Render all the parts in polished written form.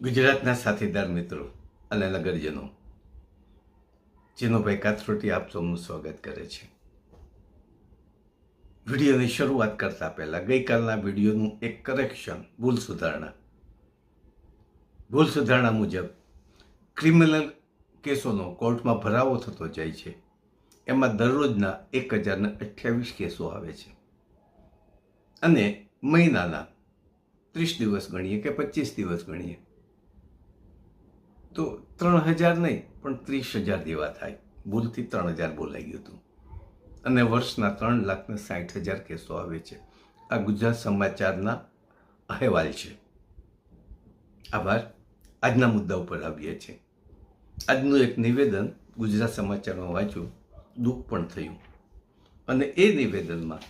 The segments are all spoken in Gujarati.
ગુજરાતના સાથીદાર મિત્રો અને નગરજનો, ચિનુભાઈ કાથરોટી આપ સૌનું સ્વાગત કરે છે. વિડીયોની શરૂઆત કરતા પહેલા ગઈકાલના વિડીયોનું એક કરેક્શન, ભૂલ સુધારણા મુજબ ક્રિમિનલ કેસોનો કોર્ટમાં ભરાવો થતો જાય છે. એમાં દરરોજના 1028 કેસો આવે છે અને મહિનાના 30 દિવસ ગણીએ કે 25 દિવસ ગણીએ તો 3000 નહીં પણ 30,000 જેવા થાય. ભૂલથી 3000 બોલાઈ ગયું હતું અને વર્ષના 3,60,000 કેસો આવે છે. આ ગુજરાત સમાચારના અહેવાલ છે. આભાર. આજના મુદ્દા ઉપર આવીએ છીએ. આજનું એક નિવેદન ગુજરાત સમાચારમાં વાંચ્યું, દુઃખ પણ થયું. અને એ નિવેદનમાં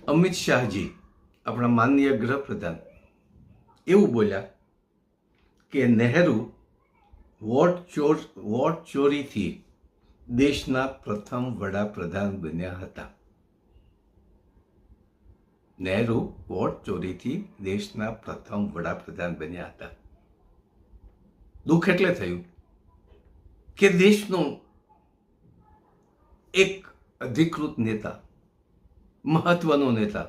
અમિત શાહજી, આપણા માનનીય ગૃહપ્રધાન, એવું બોલ્યા કે નહેરુ વોટ ચોરીથી દેશના પ્રથમ વડાપ્રધાન બન્યા હતા. નહેરુ વોટ ચોરીથી દેશના પ્રથમ વડાપ્રધાન બન્યા હતા. દુઃખ એટલે થયું કે દેશનો એક અધિકૃત નેતા, મહત્વનો નેતા,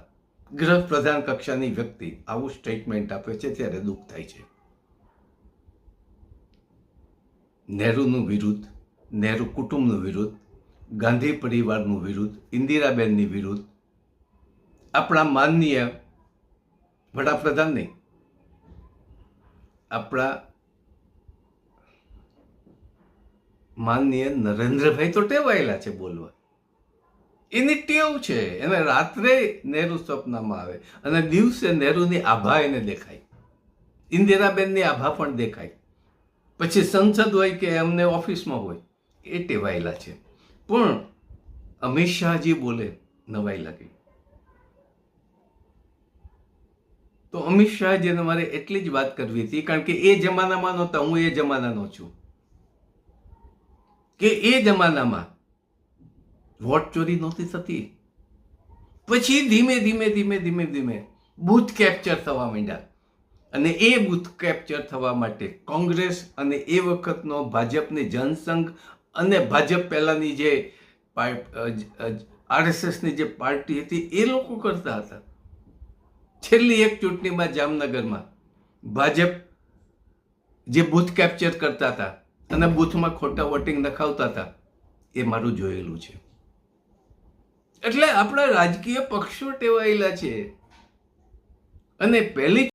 ગૃહપ્રધાન કક્ષાની વ્યક્તિ આવું સ્ટેટમેન્ટ આપે છે ત્યારે દુઃખ થાય છે. નહેરુનું વિરુદ્ધ, નહેરુ કુટુંબનું વિરુદ્ધ, ગાંધી પરિવારનું વિરુદ્ધ, ઇન્દિરાબેનની વિરુદ્ધ, આપણા માનનીય વડાપ્રધાન નહીં, આપણા માનનીય નરેન્દ્રભાઈ તો ટેવાયેલા છે બોલવા. એની ટેવ છે. એને રાત્રે નહેરુ સપનામાં આવે અને દિવસે નહેરુની આભા એને દેખાય, ઇન્દિરાબેનની આભા પણ દેખાય. પછી સંસદ હોય કે એમને ઓફિસમાં હોય, એ ટેવાયેલા છે. પણ અમિત શાહજી બોલે, નવાઈ લાગી. તો અમિત શાહજીને મારે એટલી જ વાત કરવી હતી, કારણ કે એ જમાનામાં નહોતા, હું એ જમાનાનો છું, કે એ જમાનામાં વોટ ચોરી નહોતી થતી. પછી ધીમે ધીમે બૂથ કેપ્ચર થવા માંડ્યા અને એ બૂથ કેપ્ચર થવા માટે કોંગ્રેસ અને એ વખતનો ભાજપની જનસંઘ અને ભાજપ પહેલાની જે RSSની જે પાર્ટી હતી એ લોકો કરતા હતા. છેલ્લી એક ચૂંટણીમાં જામનગરમાં ભાજપ જે બૂથ કેપ્ચર કરતા હતા અને બૂથમાં ખોટા વોટિંગ નખાવતા હતા, એ મારું જોયેલું છે. એટલે આપણા રાજકીય પક્ષો ટેવાયેલા છે. અને પહેલી